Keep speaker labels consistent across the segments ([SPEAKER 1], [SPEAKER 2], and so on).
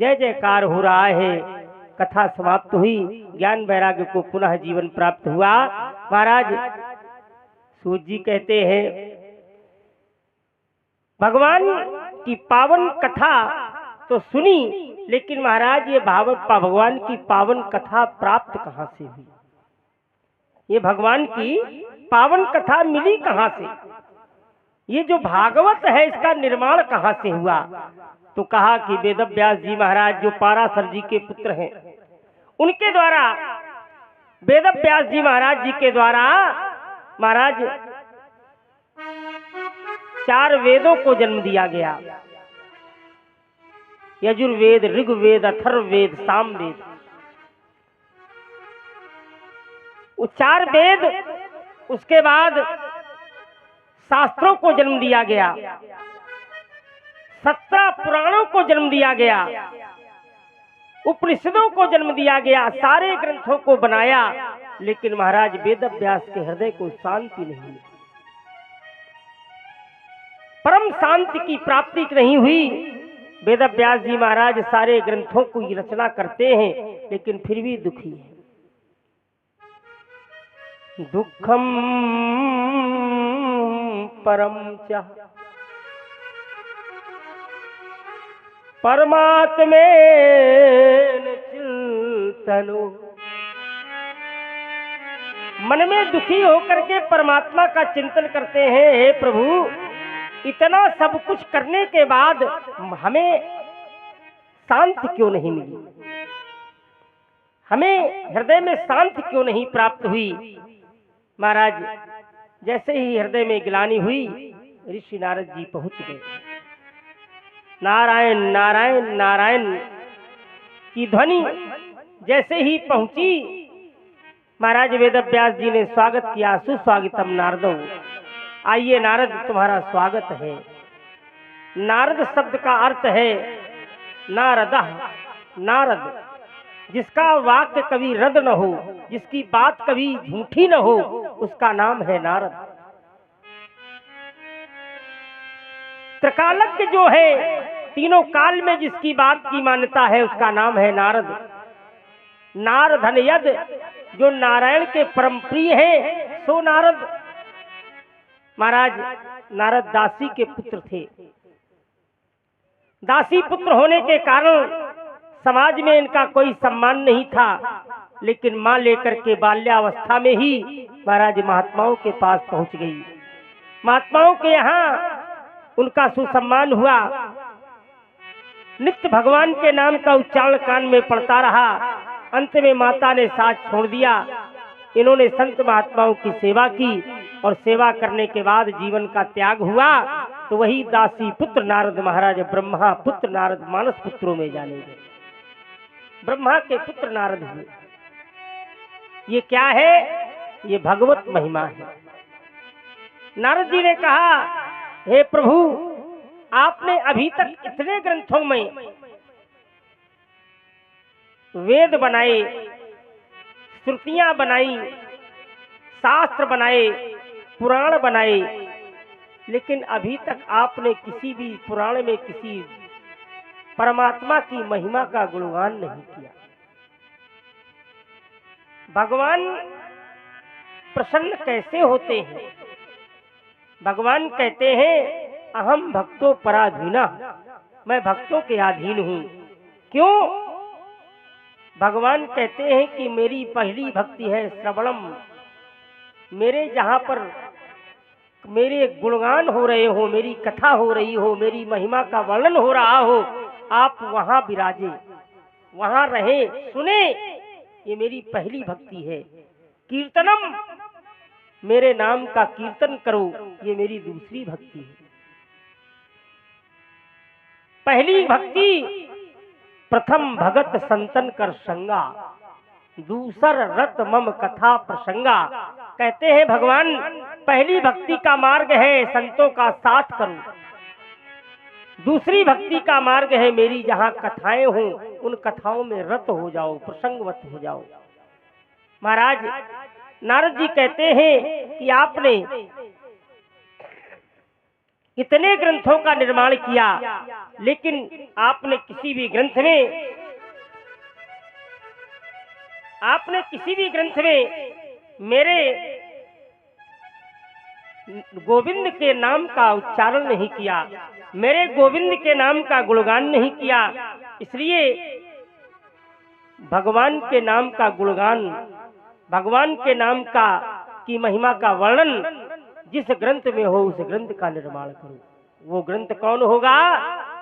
[SPEAKER 1] जय जयकार हो रहा है। कथा समाप्त हुई, ज्ञान वैराग्य को पुनः जीवन प्राप्त हुआ। महाराज सूत जी कहते हैं, भगवान की पावन कथा तो सुनी, लेकिन महाराज ये भगवान की पावन कथा प्राप्त कहाँ से हुई? ये भगवान की पावन कथा मिली कहाँ से? ये जो भागवत है इसका निर्माण कहाँ से हुआ? तो कहा कि वेद व्यास जी महाराज जो पाराशर जी के पुत्र हैं, उनके द्वारा, वेद व्यास जी महाराज जी के द्वारा महाराज 4 वेदों को जन्म दिया गया। यजुर्वेद, ऋग्वेद, अथर्ववेद, सामवेद। वो 4 वेद, उसके बाद शास्त्रों को जन्म दिया गया, 17 पुराणों को जन्म दिया गया, उपनिषदों को जन्म दिया गया, सारे ग्रंथों को बनाया, लेकिन महाराज वेद व्यास के हृदय को शांति नहीं मिली, परम शांति की प्राप्ति नहीं हुई। वेद व्यास जी महाराज सारे ग्रंथों की रचना करते हैं, लेकिन फिर भी दुखी है। दुखम परम च परमात्मे चिंतनो। मन में दुखी होकर के परमात्मा का चिंतन करते हैं, हे प्रभु इतना सब कुछ करने के बाद हमें शांति क्यों नहीं मिली, हमें हृदय में शांति क्यों नहीं प्राप्त हुई? महाराज जैसे ही हृदय में ग्लानि हुई, ऋषि नारद जी पहुंच गए। नारायण नारायण नारायण की ध्वनि जैसे ही पहुंची, महाराज वेद व्यास जी ने स्वागत किया। सुस्वागतम नारदो, आइए नारद तुम्हारा स्वागत है। नारद शब्द का अर्थ है नारदः, नारद, जिसका वाक्य कभी रद न हो, जिसकी बात कभी झूठी न हो, उसका नाम है नारद। त्रिकालज्ञ जो है, तीनों काल में जिसकी बात की मान्यता है, उसका नाम है नारद। नारदन यद, जो नारायण के परम प्रिय है, सो नारद। महाराज नारद दासी के पुत्र थे। दासी पुत्र होने के कारण समाज में इनका कोई सम्मान नहीं था, लेकिन मां लेकर के बाल्यावस्था में ही महाराज महात्माओं के पास पहुंच गई। महात्माओं के यहाँ उनका सुसम्मान हुआ। नित्य भगवान के नाम का उच्चारण कान में पड़ता रहा। अंत में माता ने साथ छोड़ दिया। इन्होंने संत महात्माओं की सेवा की, और सेवा करने के बाद जीवन का त्याग हुआ, तो वही दासी पुत्र नारद महाराज ब्रह्मा पुत्र नारद मानस पुत्रों में जाने गए। ब्रह्मा के पुत्र नारद हुए। ये क्या है? ये भगवत महिमा है। नारद जी ने कहा, हे प्रभु आपने अभी तक इतने ग्रंथों में वेद बनाए, श्रुतियां बनाई, शास्त्र बनाए, पुराण बनाए, लेकिन अभी तक आपने किसी भी पुराण में किसी परमात्मा की महिमा का गुणगान नहीं किया। भगवान प्रसन्न कैसे होते हैं? भगवान कहते हैं, अहम भक्तो पराधीना, मैं भक्तों के अधीन हूं। क्यों? भगवान कहते हैं कि मेरी पहली भक्ति है श्रवणम। मेरे जहां पर मेरे गुणगान हो रहे हो, मेरी कथा हो रही हो, मेरी महिमा का वर्णन हो रहा हो, आप वहां विराजे, वहां रहे, सुने, ये मेरी पहली भक्ति है। कीर्तनम, मेरे नाम का कीर्तन करो, ये मेरी दूसरी भक्ति है। पहली भक्ति प्रथम भगत संतन कर संगा, दूसर रत मम कथा प्रसंगा। कहते हैं भगवान पहली भक्ति का मार्ग है संतों का साथ करो, दूसरी भक्ति का मार्ग है मेरी जहां कथाएं हों उन कथाओं में रत हो जाओ, प्रसंगवत हो जाओ। महाराज नारद जी कहते हैं कि आपने इतने ग्रंथों का निर्माण किया, लेकिन आपने किसी भी ग्रंथ में मेरे गोविंद के नाम का उच्चारण नहीं किया, मेरे गोविंद के नाम का गुणगान नहीं किया। इसलिए भगवान के नाम का गुणगान, भगवान के नाम का की महिमा का वर्णन जिस ग्रंथ में हो उस ग्रंथ का निर्माण करो। वो ग्रंथ कौन होगा?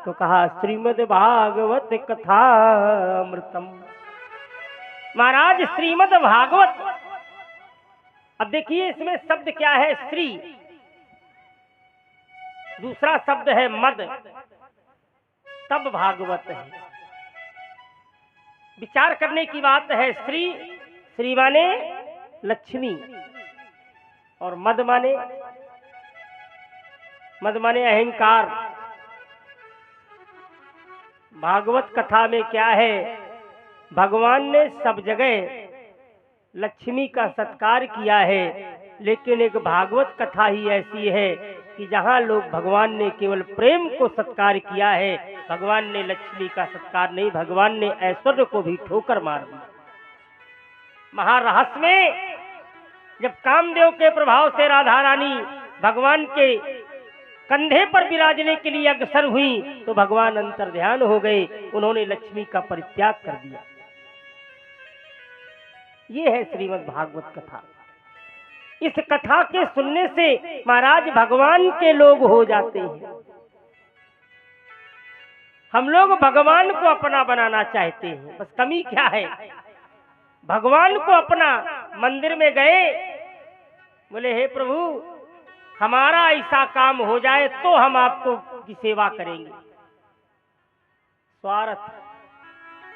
[SPEAKER 1] तो कहा श्रीमद् भागवत कथा अमृतम। महाराज श्रीमद् भागवत, अब देखिए इसमें शब्द क्या है? श्री, दूसरा शब्द है मद, तब भागवत है। विचार करने की बात है। श्री, श्री माने लक्ष्मी, और मद माने अहंकार। भागवत कथा में क्या है? भगवान ने सब जगह लक्ष्मी का सत्कार किया है, लेकिन एक भागवत कथा ही ऐसी है कि जहाँ लोग भगवान ने केवल प्रेम को सत्कार किया है, भगवान ने लक्ष्मी का सत्कार नहीं, भगवान ने ऐश्वर्य को भी ठोकर मार दी। महारहस्य में जब कामदेव के प्रभाव से राधा रानी भगवान के कंधे पर विराजने के लिए अग्रसर हुई, तो भगवान अंतर्ध्यान हो गए, उन्होंने लक्ष्मी का परित्याग कर दिया। ये है श्रीमद् भागवत कथा। इस कथा के सुनने से महाराज भगवान के लोग हो जाते हैं। हम लोग भगवान को अपना बनाना चाहते हैं, बस कमी क्या है? भगवान को अपना मंदिर में गए, बोले हे प्रभु हमारा ऐसा काम हो जाए तो हम आपको की सेवा करेंगे। स्वार्थ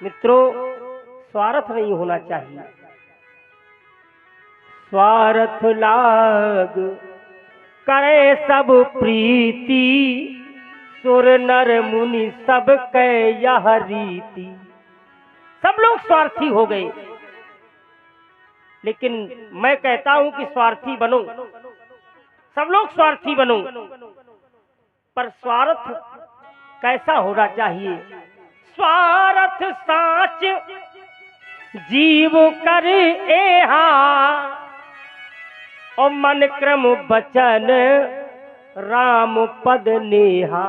[SPEAKER 1] मित्रों, स्वार्थ नहीं होना चाहिए। स्वार्थ लाग करे सब प्रीति, सुर नर मुनि सब कै यह रीति। सब लोग स्वार्थी हो गए, लेकिन मैं कहता हूं कि स्वार्थी बनो, सब लोग स्वार्थी बनो, पर स्वार्थ कैसा होना चाहिए? स्वार्थ साच जीव कर एहा, और मन क्रम बचन राम पद नेहा।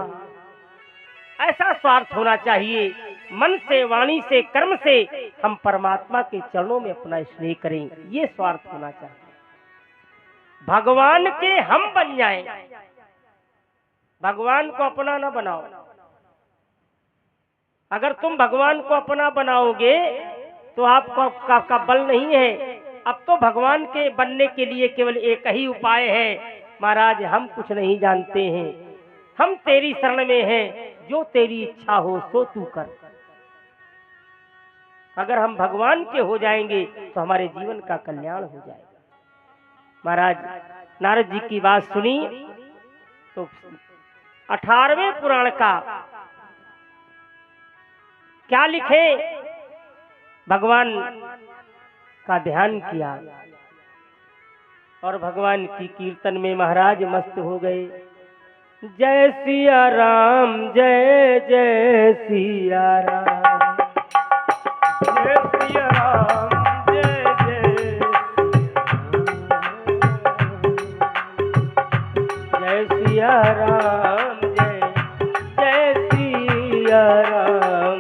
[SPEAKER 1] ऐसा स्वार्थ होना चाहिए, मन से, वाणी से, कर्म से हम परमात्मा के चरणों में अपना स्नेह करें, ये स्वार्थ होना चाहिए। भगवान के हम बन जाएं, भगवान को अपना ना बनाओ। अगर तुम भगवान को अपना बनाओगे तो आपको का बल नहीं है। अब तो भगवान के बनने के लिए केवल एक ही उपाय है, महाराज हम कुछ नहीं जानते हैं, हम तेरी शरण में हैं, जो तेरी इच्छा हो सो तू कर। अगर हम भगवान के हो जाएंगे तो हमारे जीवन का कल्याण हो जाएगा। महाराज नारद जी की बात सुनी तो 18वें पुराण का क्या लिखे? भगवान का ध्यान किया और भगवान की कीर्तन में महाराज मस्त हो गए। जय सिया राम, जय जय सिया राम, जय सिया राम, जय जय, जय सिया राम, जय जय सिया राम।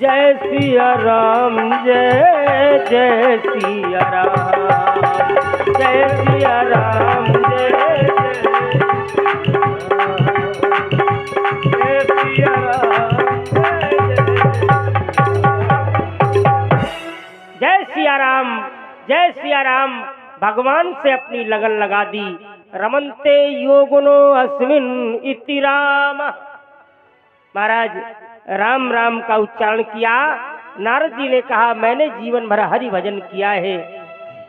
[SPEAKER 1] जय सिया राम, जय जय सिया राम, जय सिया राम, जय सिया राम, जय सिया राम, जय सिया राम भगवान से अपनी लगन लगा दी। रमन्ते योगुनो अस्मिन इति राम। महाराज राम राम का उच्चारण किया। नारद जी ने कहा मैंने जीवन भर हरि भजन किया है,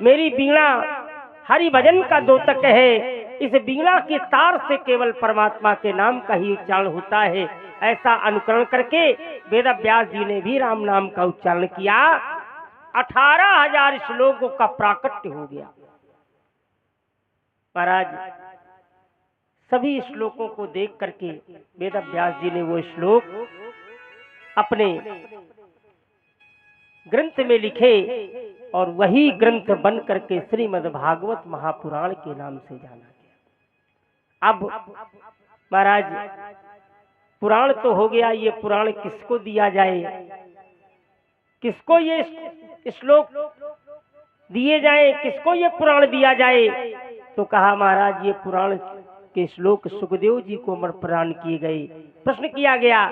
[SPEAKER 1] मेरी वीणा हरि भजन का द्योतक है, इस वीणा के तार से केवल परमात्मा के नाम का ही उच्चारण होता है। ऐसा अनुकरण करके वेद व्यास जी ने भी राम नाम का उच्चारण किया। 18,000 श्लोकों का प्राकट्य हो गया। महाराज सभी श्लोकों को देख करके वेद व्यास जी ने वो श्लोक अपने ग्रंथ में लिखे और वही ग्रंथ बन करके श्रीमद् भागवत महापुराण के नाम से जाना गया। अब महाराज पुराण तो हो गया, ये पुराण किसको दिया जाए, किसको ये श्लोक दिए जाए, किसको ये पुराण दिया जाए? तो कहा महाराज ये पुराण के श्लोक सुखदेव जी को प्रदान किए गए। प्रश्न किया गया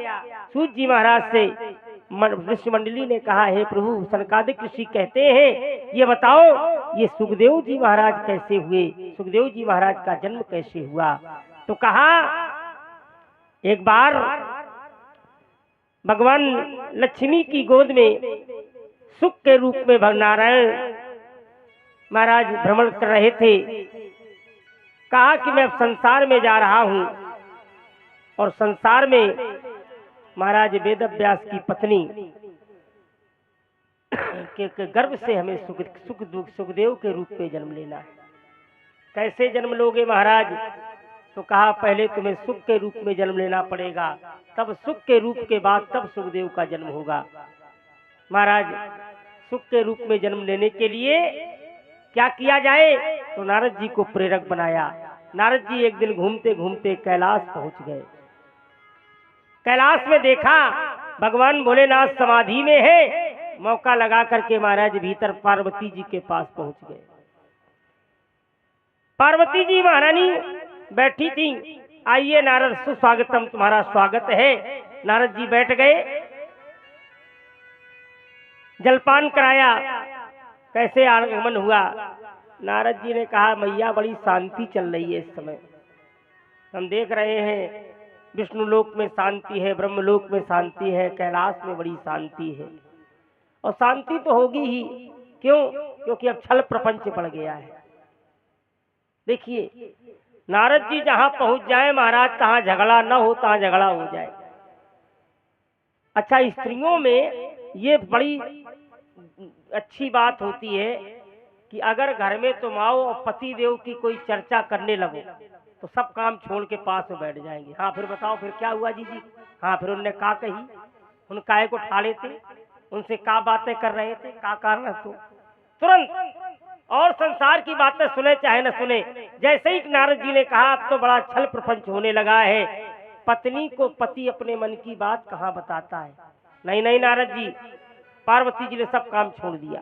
[SPEAKER 1] सूत जी महाराज से, ऋषि मंडली ने कहा हे प्रभु सनकादिक ऋषि कहते हैं ये बताओ ये सुखदेव जी महाराज कैसे हुए, सुखदेव जी महाराज का जन्म कैसे हुआ? तो कहा एक बार भगवान लक्ष्मी की गोद में सुख के रूप में नारायण महाराज भ्रमण कर रहे थे। कहा कि मैं अब संसार में जा रहा हूं और संसार में महाराज वेद व्यास की पत्नी के गर्भ से हमें सुखदेव के रूप में जन्म लेना है। कैसे जन्म लोगे महाराज? तो कहा पहले तुम्हें सुख के रूप में जन्म लेना पड़ेगा, तब सुख के रूप के बाद तब सुखदेव का जन्म होगा। महाराज सुख के रूप में जन्म लेने के लिए क्या किया जाए? तो नारद जी को प्रेरक बनाया। नारद जी एक दिन घूमते घूमते कैलाश पहुंच गए। कैलाश में देखा भगवान भोलेनाथ समाधि में है। मौका लगा करके महाराज भीतर पार्वती जी के पास पहुंच गए। पार्वती जी महारानी बैठी थी। आइए नारद सुस्वागतम, तुम्हारा स्वागत है। नारद जी बैठ गए, जलपान कराया। कैसे आगमन हुआ? नारद जी ने कहा मैया बड़ी शांति चल रही है इस समय, हम देख रहे हैं विष्णु लोक में शांति है, ब्रह्मलोक में शांति है, कैलाश में बड़ी शांति है। और शांति तो होगी ही, क्यों? क्योंकि अब छल प्रपंच बढ़ गया है। देखिए नारद जी जहां पहुंच जाए महाराज तहां झगड़ा न हो, तहां झगड़ा हो जाए। अच्छा स्त्रियों में ये बड़ी अच्छी बात होती है कि अगर घर में तुम आओ और पति देव की कोई चर्चा करने लगो तो सब काम छोड़ के पास में बैठ जाएंगे। हाँ फिर बताओ फिर क्या हुआ जी? हाँ फिर उनने का कही, उन काय को ठाले थे, उनसे का बातें कर रहे थे, का कारण तो तुरंत और संसार की बातें सुने चाहे न सुने। जैसे ही नारद जी ने कहा अब तो बड़ा छल प्रपंच होने लगा है, पत्नी को पति अपने मन की बात कहाँ बताता है? नहीं नहीं नारद जी, पार्वती जी ने सब काम छोड़ दिया।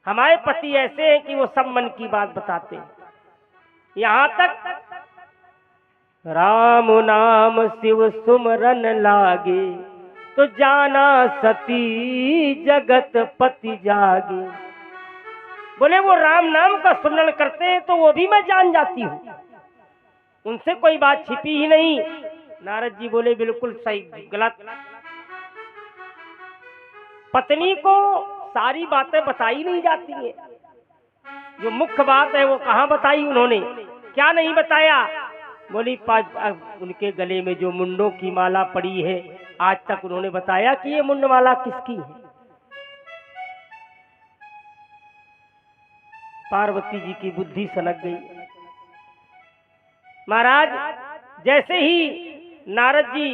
[SPEAKER 1] हमारे पति ऐसे हैं कि वो सब मन की बात बताते हैं। यहाँ तक राम नाम शिव सुमरन लागे तो जाना सती जगत पति जागे। बोले वो राम नाम का सुमरन करते हैं तो वो भी मैं जान जाती हूँ, उनसे कोई बात छिपी ही नहीं। नारद जी बोले बिल्कुल सही, गलत। पत्नी को सारी बातें बताई नहीं जाती है, जो मुख्य बात है वो कहाँ बताई उन्होंने, क्या नहीं बताया? बोली उनके गले में जो मुंडों की माला पड़ी है आज तक उन्होंने बताया कि ये मुंड माला किसकी है? पार्वती जी की बुद्धि सनक गई। महाराज जैसे ही नारद जी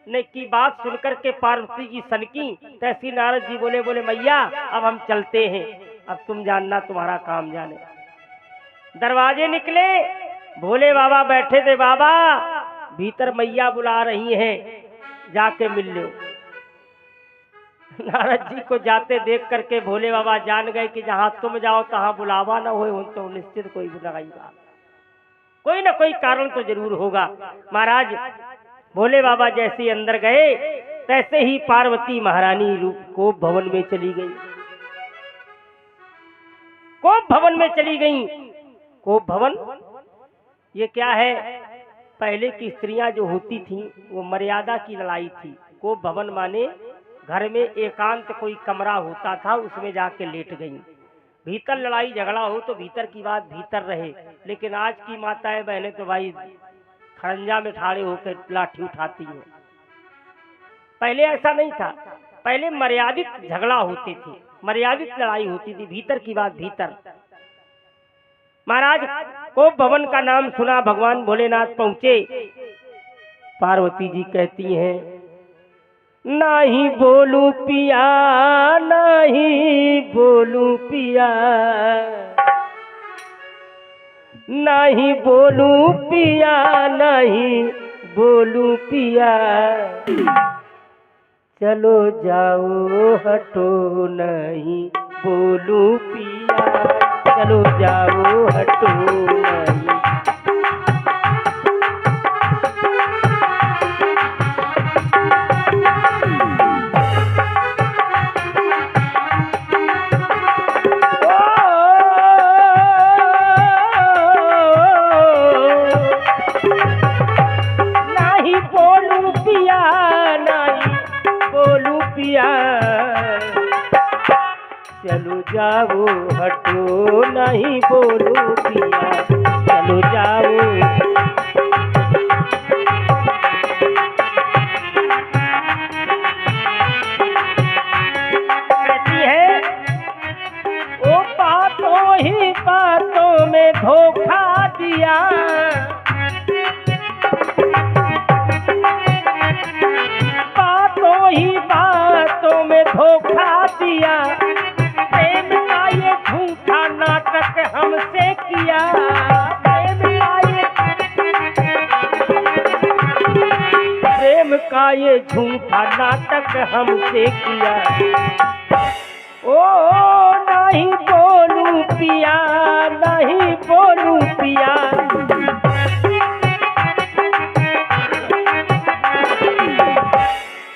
[SPEAKER 1] ने की बात सुनकर के पार्वती जी सनकी, तैसी नारद जी बोले मैया अब हम चलते हैं, अब तुम जानना तुम्हारा काम जाने। दरवाजे निकले, भोले बाबा बैठे थे। बाबा भीतर मैया बुला रही हैं, जाके मिल लो। नारद जी को जाते देख करके भोले बाबा जान गए कि जहां तुम जाओ तहां बुलावा ना हो, तो निश्चित कोई बुलाएगा, कोई ना कोई कारण तो जरूर होगा। महाराज भोले बाबा जैसे अंदर गए तैसे ही पार्वती महारानी रूप को भवन में चली गई। कोप भवन में चली गईं। कोप भवन ये क्या है? पहले की स्त्रियां जो होती थीं वो मर्यादा की लड़ाई थी। कोप भवन माने घर में एकांत कोई कमरा होता था, उसमें जाके लेट गईं। भीतर लड़ाई झगड़ा हो तो भीतर की बात भीतर रहे, लेकिन आज की माताएं बहनें तो भाई खरंजा में ठाड़े होकर लाठी उठाती हैं। पहले ऐसा नहीं था, पहले मर्यादित झगड़ा होते थे, मर्यादित लड़ाई होती थी, भीतर की बात भीतर। महाराज कोप भवन का नाम सुना, भगवान भोलेनाथ पहुंचे। पार्वती जी कहती हैं, नहीं बोलू पिया, नहीं बोलू पिया, नहीं बोलू पिया, नहीं बोलू पिया, चलो जाओ हटो नहीं बोलू पिया, चलो जाओ हटो नहीं। नहीं बोलू पिया, नहीं बोलू पिया, चलो जाओ हटो नहीं बोलू पिया, चलो जाओ। कहती है ओ बातों ही बातों में धोखा दिया, बातों ही बातों में धोखा दिया, प्रेम का ये झूठा नाटक हमसे किया, प्रेम का ये झूठा नाटक हमसे किया। ओ नहीं बोलू पिया, नहीं बोलू पिया,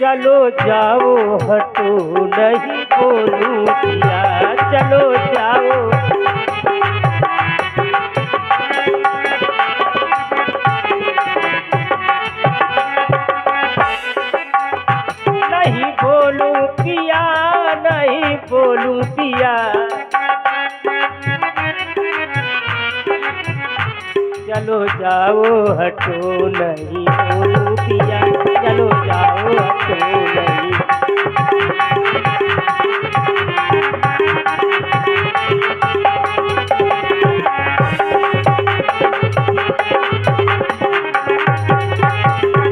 [SPEAKER 1] चलो जाओ हटो नहीं बोलू पिया, चलो जाओ। नहीं बोलू पिया, नहीं बोलू पिया, चलो जाओ हटो नहीं बोलू पिया, चलो जाओ हटो नहीं।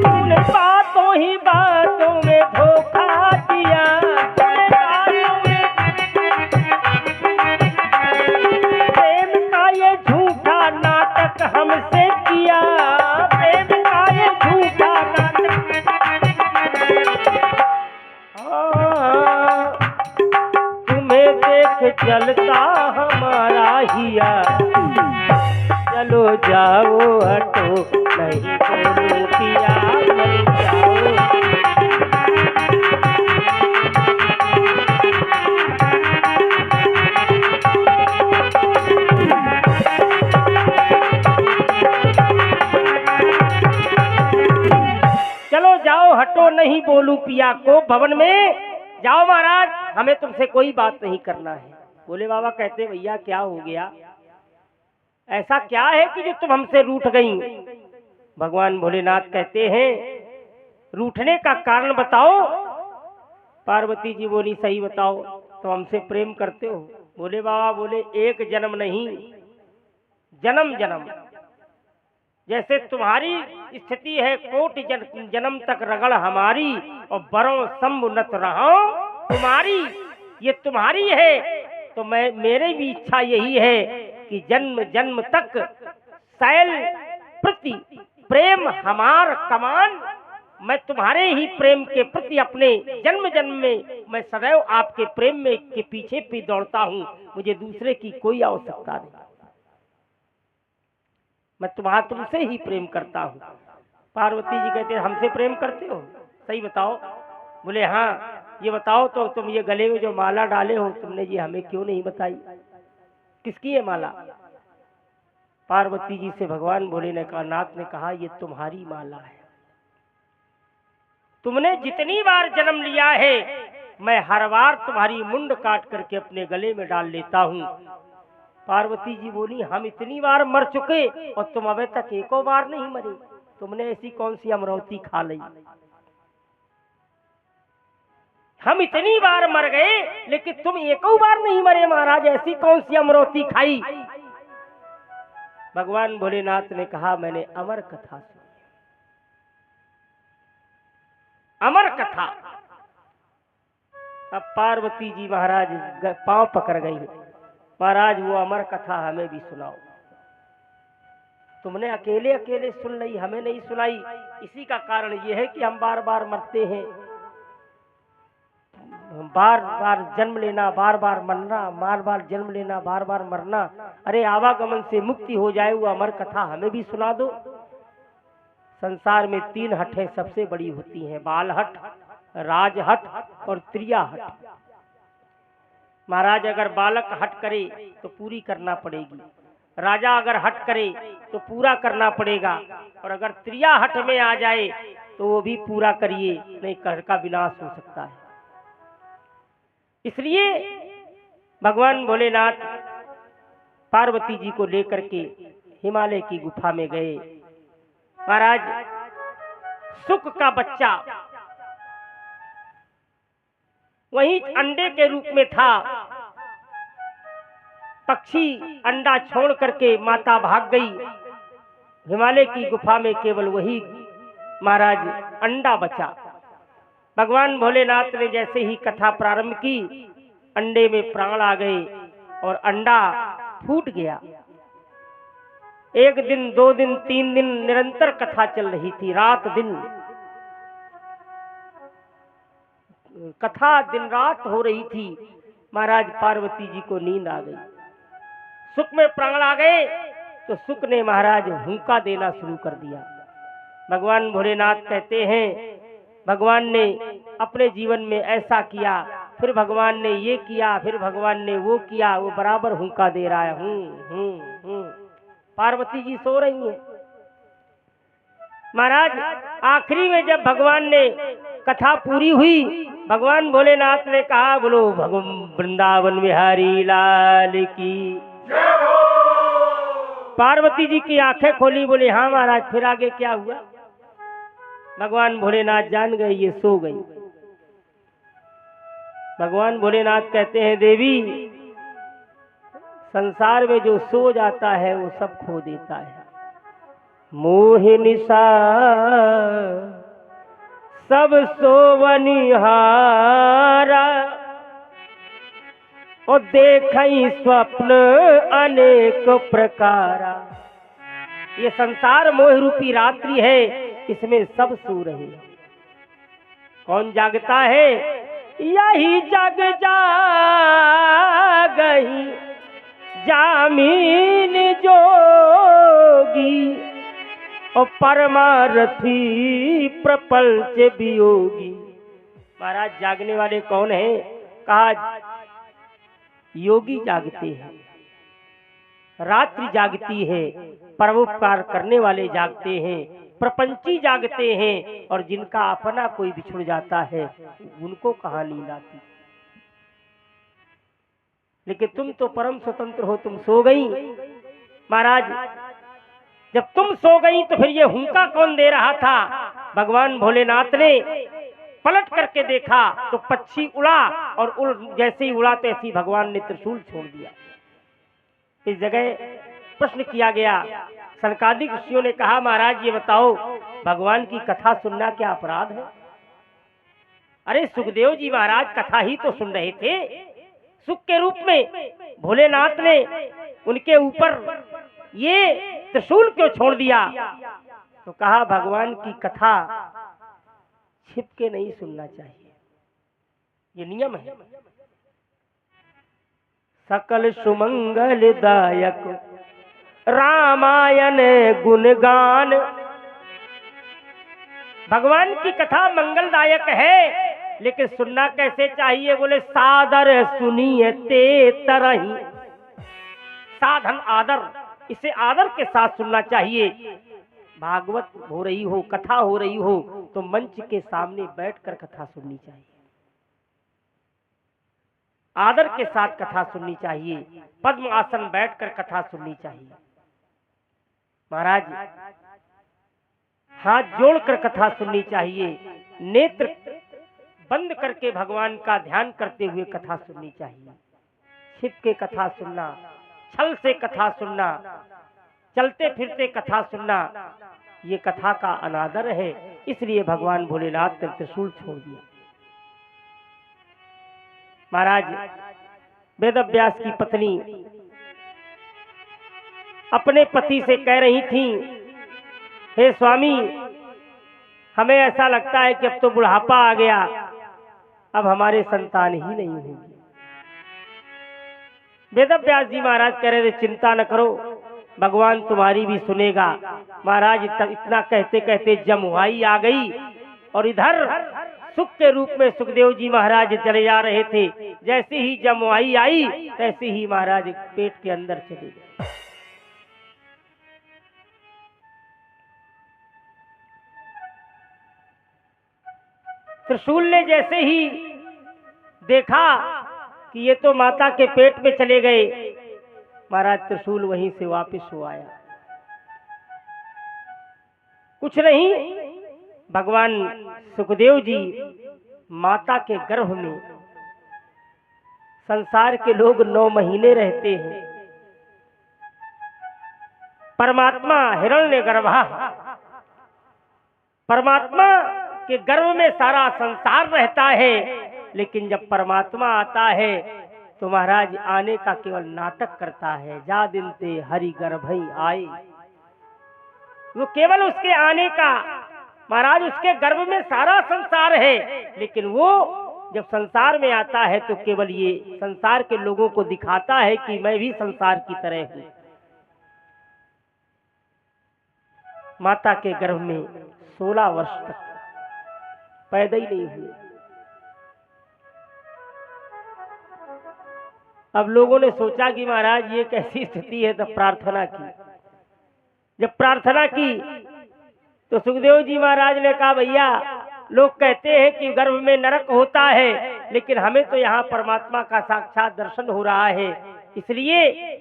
[SPEAKER 1] तूने बातों ही बातों में धोखा दिया, प्रेम का ये झूठा नाटक हमसे किया, प्रेम का ये झूठा नाटक। तुम्हें देख जलता हमारा हिया, चलो जाओ हटो नहीं बोलू पिया, चलो जाओ। चलो जाओ हटो नहीं बोलू पिया, कोप भवन में जाओ महाराज, हमें तुमसे कोई बात नहीं करना है। बोले बाबा कहते भैया क्या हो गया, ऐसा क्या है कि जो तुम हमसे रूठ गई? भगवान भोलेनाथ कहते हैं रूठने का कारण बताओ। पार्वती जी बोली सही बताओ, तो हमसे प्रेम करते हो? बोले बाबा बोले एक जन्म नहीं, जन्म जन्म। जैसे तुम्हारी स्थिति है कोटि जन्म तक रगड़ हमारी, और बरों समुन्नत रहो तुम्हारी, ये तुम्हारी है। तो मेरी भी इच्छा यही है कि जन्म जन्म तक शैल प्रति प्रेम हमार कमान, मैं तुम्हारे ही प्रेम के प्रति अपने जन्म जन्म में मैं सदैव आपके प्रेम में के पीछे भी दौड़ता हूँ, मुझे दूसरे की कोई आवश्यकता नहीं, मैं तुमसे ही प्रेम करता हूँ। पार्वती जी कहते हमसे प्रेम करते हो? सही बताओ। बोले हाँ। ये बताओ तो तुम ये गले में जो माला डाले हो तुमने ये हमें क्यों नहीं बताई? किसकी है माला? पार्वती जी से भगवान भोलेनाथ ने कहा ये तुम्हारी माला है। तुमने जितनी बार जन्म लिया है मैं हर बार तुम्हारी मुंड काट करके अपने गले में डाल लेता हूँ। पार्वती जी बोली हम इतनी बार मर चुके और तुम अभी तक एको बार नहीं मरे, तुमने ऐसी कौन सी अमरौती खा ली? हम इतनी बार मर गए लेकिन तुम एको बार नहीं मरे महाराज, ऐसी कौन सी अमरौती खाई? भगवान भोलेनाथ ने कहा मैंने अमर कथा सुनी, अमर कथा। अब पार्वती जी महाराज पांव पकड़ गई, महाराज वो अमर कथा हमें भी सुनाओ। तुमने अकेले अकेले सुन ली, हमें नहीं सुनाई। इसी का कारण ये है कि हम बार बार मरते हैं, बार बार जन्म लेना, बार बार मरना, बार बार जन्म लेना, बार बार मरना। अरे आवागमन से मुक्ति हो जाए वो अमर कथा हमें भी सुना दो। संसार में 3 हटें सबसे बड़ी होती हैं, बाल हट, राजहट और त्रिया हट। महाराज अगर बालक हट करे तो पूरी करना पड़ेगी, राजा अगर हट करे तो पूरा करना पड़ेगा, और अगर त्रिया हट में आ जाए तो वो भी पूरा करिए, नहीं घर का विनाश हो सकता है। इसलिए भगवान भोलेनाथ पार्वती जी को लेकर के हिमालय की गुफा में गए। महाराज सुक का बच्चा वहीं अंडे के रूप में था। पक्षी अंडा छोड़ करके माता भाग गई। हिमालय की गुफा में केवल वही महाराज अंडा बचा। भगवान भोलेनाथ ने जैसे ही कथा प्रारंभ की, अंडे में प्राण आ गए और अंडा फूट गया। 1 दिन 2 दिन 3 दिन निरंतर कथा चल रही थी, रात दिन कथा दिन रात हो रही थी। महाराज पार्वती जी को नींद आ गई, सुख में प्राण आ गए तो सुख ने महाराज हुंका देना शुरू कर दिया। भगवान भोलेनाथ कहते हैं भगवान ने अपने जीवन में ऐसा किया, फिर भगवान ने ये किया, फिर भगवान ने वो किया, वो बराबर हुंका दे रहा है, हूं। पार्वती जी सो रही हैं। महाराज आखिरी में जब भगवान ने कथा पूरी हुई, भगवान भोलेनाथ ने कहा बोलो भगवान वृंदावन बिहारी लाल की। पार्वती जी की आंखें खोली, बोले हाँ महाराज फिर आगे क्या हुआ? भगवान भोलेनाथ जान गए ये सो गई। भगवान भोलेनाथ कहते हैं देवी संसार में जो सो जाता है वो सब खो देता है। मोह निशा सब सोवनिहारा और देखई स्वप्न अनेक प्रकारा। ये संसार मोह रूपी रात्रि है, इसमें सब सो रहे हैं। कौन जागता है? यही जग जागही जामीन जोगी और परमारथी प्रपंच वियोगी। महाराज जागने वाले कौन हैं? कहा योगी जागते हैं, रात्रि जागती है, परोपकार करने वाले जागते हैं, प्रपंची जागते हैं, और जिनका अपना कोई बिछुड़ जाता है उनको कहाँ नींद आती। लेकिन तुम तो परम स्वतंत्र हो, तुम सो गई। महाराज जब तुम सो गई तो फिर ये हुंका कौन दे रहा था? भगवान भोलेनाथ ने पलट करके देखा तो पक्षी उड़ा, और जैसे ही उड़ा तो ऐसी भगवान ने त्रिशूल छोड़ दिया। इस जगह प्रश्न किया गया, सनकादिक ऋषियों ने कहा महाराज ये बताओ भगवान की कथा सुनना क्या अपराध है? अरे सुखदेव जी महाराज कथा ही तो सुन रहे थे, सुख के रूप में भोलेनाथ ने उनके ऊपर ये त्रिशूल क्यों छोड़ दिया? तो कहा भगवान की कथा छिप के नहीं सुनना चाहिए, ये नियम है। सकल सुमंगलदायक रामायण गुणगान। भगवान की कथा मंगलदायक है, लेकिन सुनना कैसे चाहिए? बोले सादर सुनिए ते तरही। साधन आदर, इसे आदर के साथ सुनना चाहिए। भागवत हो रही हो, कथा हो रही हो, तो मंच के सामने बैठकर कथा सुननी चाहिए, आदर के साथ कथा सुननी चाहिए, पद्म आसन बैठकर कथा सुननी चाहिए। महाराज हाथ जोड़कर कथा सुननी चाहिए, नेत्र बंद करके भगवान का ध्यान करते हुए कथा सुननी चाहिए। छिप के कथा सुनना, छल से कथा सुनना, चलते फिरते कथा सुनना, ये कथा का अनादर है। इसलिए भगवान भोलेनाथ ने त्रिशूल छोड़ दिया। महाराज वेदव्यास की पत्नी अपने पति से कह रही थी, हे स्वामी, हमें ऐसा लगता है कि अब तो बुढ़ापा आ गया, अब हमारे संतान ही नहीं होंगे। वेदव्यास जी महाराज कह रहे थे, चिंता न करो, भगवान तुम्हारी भी सुनेगा। महाराज इतना कहते कहते जमुआई आ गई और इधर सुख के रूप में सुखदेव जी महाराज चले जा रहे थे। जैसे ही जमुआई आई तैसे ही महाराज पेट के अंदर चले गए। त्रिशूल ने जैसे ही देखा कि ये तो माता के पेट में चले गए, महाराज त्रिशूल वहीं से वापस हो आया। कुछ नहीं, भगवान सुखदेव जी माता के गर्भ में, संसार के लोग 9 महीने रहते हैं, परमात्मा हिरण्यगर्भा, परमात्मा के गर्भ में सारा संसार रहता है। लेकिन जब परमात्मा आता है तो महाराज आने का केवल नाटक करता है। जा दिन ते हरि गर्भई आए, वो केवल उसके आने का, महाराज उसके गर्भ में सारा संसार है, लेकिन वो जब संसार में आता है तो केवल ये संसार के लोगों को दिखाता है कि मैं भी संसार की तरह हूं। माता के गर्भ में 16 वर्ष तक पैदा ही नहीं हुए। अब लोगों ने सोचा कि महाराज ये कैसी स्थिति है, तब प्रार्थना की। जब प्रार्थना की तो सुखदेव जी महाराज ने कहा, भैया लोग कहते हैं कि गर्भ में नरक होता है, लेकिन हमें तो यहाँ परमात्मा का साक्षात दर्शन हो रहा है, इसलिए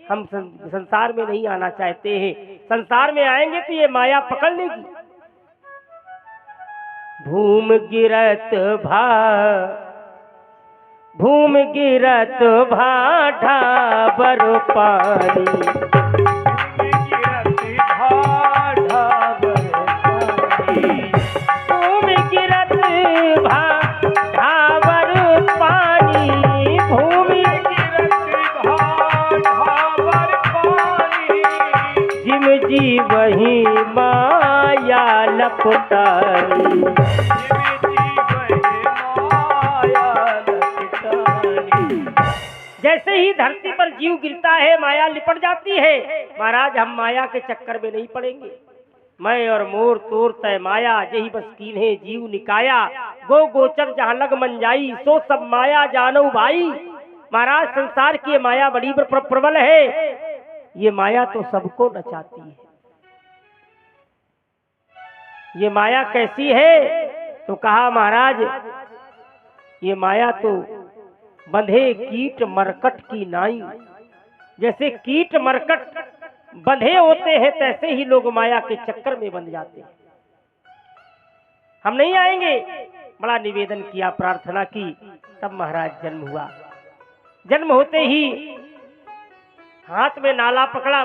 [SPEAKER 1] हम संसार में नहीं आना चाहते हैं। संसार में आएंगे तो ये माया पकड़ लेगी। भूम गिरत भाटा बर पानी, भूम गिरत भाटा बर पानी, भूम गिरत भाटा बर पानी, जिम जी वही माया लपटानी, जैसे ही धरती पर जीव गिरता है माया लिपट जाती है। महाराज हम माया के चक्कर में नहीं पड़ेंगे। मैं और मोर तोर तय माया, यही बस कीन्हे जीव निकाया, गो गोचर जहाँ लग मन जाई, सो सब माया जानो भाई। महाराज संसार की माया बड़ी प्रबल है, ये माया तो सबको नचाती है। ये माया कैसी है? तो कहा महाराज ये माया तो बंधे कीट मरकट की नाई, जैसे कीट मरकट बंधे होते हैं तैसे ही लोग माया के चक्कर में बंध जाते हैं। हम नहीं आएंगे। बड़ा निवेदन किया, प्रार्थना की, तब महाराज जन्म हुआ। जन्म होते ही हाथ में नाला पकड़ा।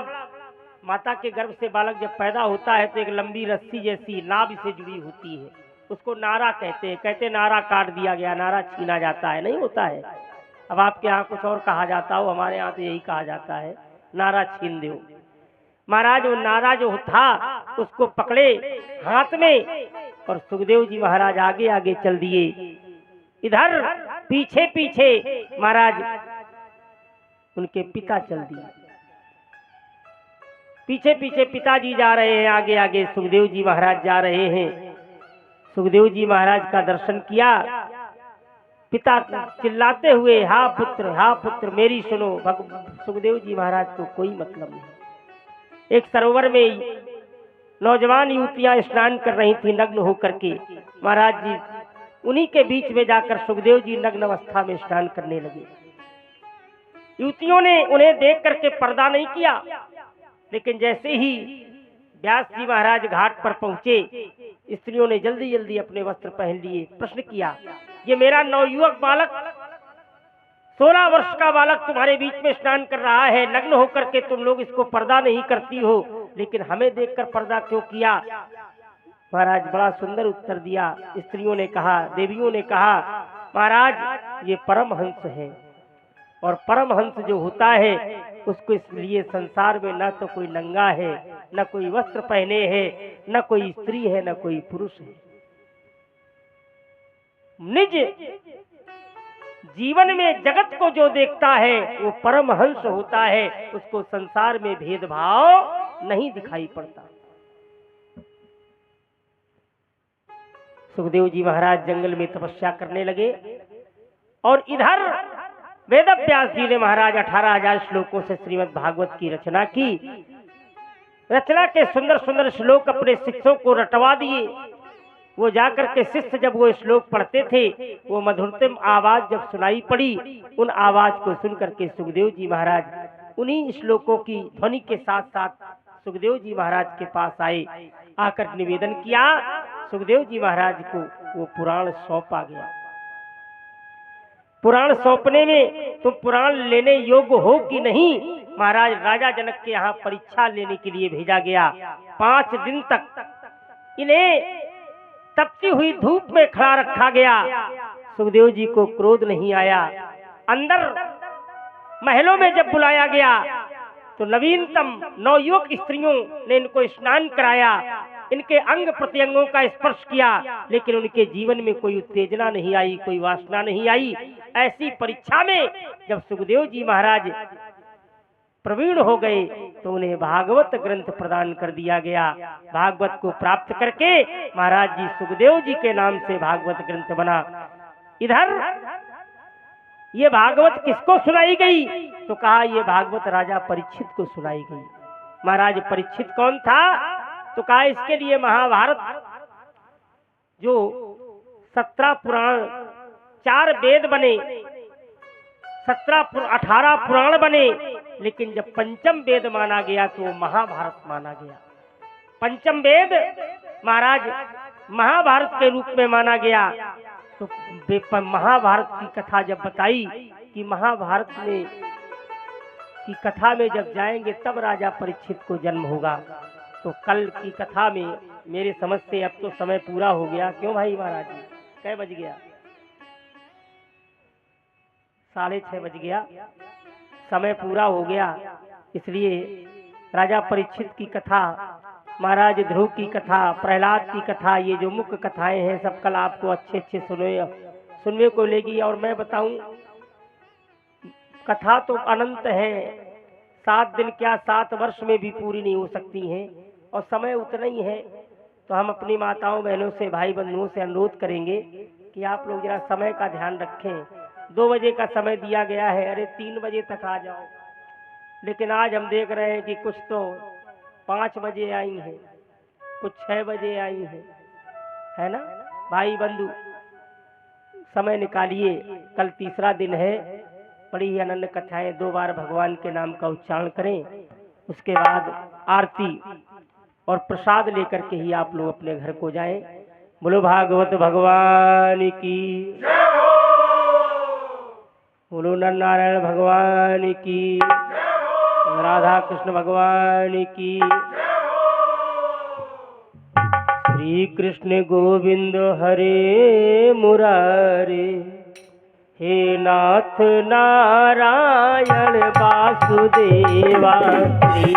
[SPEAKER 1] माता के गर्भ से बालक जब पैदा होता है तो एक लंबी रस्सी जैसी नाभ से जुड़ी होती है, उसको नारा कहते हैं। कहते नारा काट दिया गया, नारा छीना जाता है, नहीं होता है। अब आपके यहाँ कुछ और कहा जाता हो, हमारे यहाँ तो यही कहा जाता है, नारा छीन दो। महाराज वो नारा जो था उसको पकड़े हाथ में और सुखदेव जी महाराज आगे आगे चल दिए। इधर पीछे पीछे महाराज उनके पिता चल दिए। पीछे पीछे पिताजी जा रहे हैं, आगे आगे सुखदेव जी महाराज जा रहे हैं। सुखदेव जी महाराज का दर्शन किया पिता चिल्लाते हुए, हा पुत्र मेरी सुनो। सुखदेव जी महाराज को कोई मतलब नहीं। एक सरोवर में नौजवान युवतियां स्नान कर रही थी नग्न होकर के। महाराज जी उन्हीं के बीच में जाकर सुखदेव जी नग्न अवस्था में स्नान करने लगे। युवतियों ने उन्हें देख करके पर्दा नहीं किया, लेकिन जैसे ही व्यास जी महाराज घाट पर पहुंचे, स्त्रियों ने जल्दी जल्दी अपने वस्त्र पहन लिए। प्रश्न किया, ये मेरा नवयुवक बालक 16 वर्ष का बालक तुम्हारे बीच में स्नान कर रहा है, नग्न होकर के तुम लोग इसको पर्दा नहीं करती हो, लेकिन हमें देखकर पर्दा क्यों किया? महाराज बड़ा सुंदर उत्तर दिया। स्त्रियों ने कहा, देवियों ने कहा, महाराज ये परमहंस है, और परमहंस जो होता है उसको इसलिए संसार में न तो कोई नंगा है, न कोई वस्त्र पहने है, न कोई स्त्री है, न कोई पुरुष है। निज जीवन में जगत को जो देखता है वो परमहंस होता है, उसको संसार में भेदभाव नहीं दिखाई पड़ता। सुखदेव जी महाराज जंगल में तपस्या करने लगे, और इधर वेदव्यास जी ने महाराज 18,000 श्लोकों से श्रीमद् भागवत की रचना की। रचना के सुंदर सुंदर श्लोक अपने शिष्यों को रटवा दिए। वो जाकर के शिष्य जब वो श्लोक पढ़ते थे, वो मधुरतम आवाज जब सुनाई पड़ी, उन आवाज को सुनकर के सुखदेव जी महाराज उन्हीं श्लोकों की ध्वनि के साथ साथ सुखदेव जी महाराज के पास आए। आकर निवेदन किया। सुखदेव जी महाराज को वो पुराण सौंपा गया। पुराण सौंपने में तुम पुराण लेने योग्य हो कि नहीं, महाराज राजा जनक के यहाँ परीक्षा लेने के लिए भेजा गया। 5 दिन तक इन्हें तपती हुई धूप में खड़ा रखा गया। सुखदेव जी को क्रोध नहीं आया। अंदर महलों में जब बुलाया गया तो नवीनतम नवयुवक स्त्रियों ने इनको स्नान कराया, इनके अंग प्रत्यंगों का स्पर्श किया, लेकिन उनके जीवन में कोई उत्तेजना नहीं आई, कोई वासना नहीं आई। ऐसी परीक्षा में जब सुखदेव जी महाराज प्रवीण हो गए तो उन्हें भागवत ग्रंथ प्रदान कर दिया गया। भागवत को प्राप्त करके महाराज जी सुखदेव जी के नाम से भागवत ग्रंथ बना। इधर ये भागवत किसको सुनाई गई? तो कहा ये भागवत राजा परीक्षित को सुनाई गई। महाराज परीक्षित कौन था? तो कहा इसके लिए महाभारत जो 17 पुराण, 4 वेद बने, 18 पुराण बने, लेकिन जब पंचम वेद माना गया तो वो महाभारत माना गया। पंचम वेद महाराज महाभारत के रूप में माना गया। तो महाभारत की कथा जब बताई कि महाभारत में की कथा में जब जाएंगे तब राजा परीक्षित को जन्म होगा, तो कल की कथा में मेरे समझ से अब तो समय पूरा हो गया। क्यों भाई महाराज जी, कै बज गया? 6:30 बज गया, समय पूरा हो गया। इसलिए राजा परीक्षित की कथा, महाराज ध्रुव की कथा, प्रहलाद की कथा, ये जो मुख्य कथाएं हैं सब कल आपको अच्छे अच्छे सुनने को लेगी। और मैं बताऊं, कथा तो अनंत है, 7 दिन क्या 7 वर्ष में भी पूरी नहीं हो सकती हैं, और समय उतना ही है। तो हम अपनी माताओं बहनों से, भाई बंधुओं से अनुरोध करेंगे कि आप लोग जरा समय का ध्यान रखें। 2 बजे का समय दिया गया है, अरे 3 बजे तक आ जाओ। लेकिन आज हम देख रहे हैं कि कुछ तो 5 बजे आई हैं, कुछ 6 बजे आई हैं, है ना? भाई बंधु समय निकालिए, कल तीसरा दिन है। बड़ी ही अनन्य कथाएं, 2 बार भगवान के नाम का उच्चारण करें, उसके बाद आरती और प्रसाद लेकर के ही आप लोग अपने घर को जाएं। बोलो भागवत भगवान की, बोलो नर नारायण भगवान की, राधा कृष्ण भगवान की। श्री कृष्ण गोविंद हरे मुरारे, हे नाथ नारायण वासुदेवा। श्री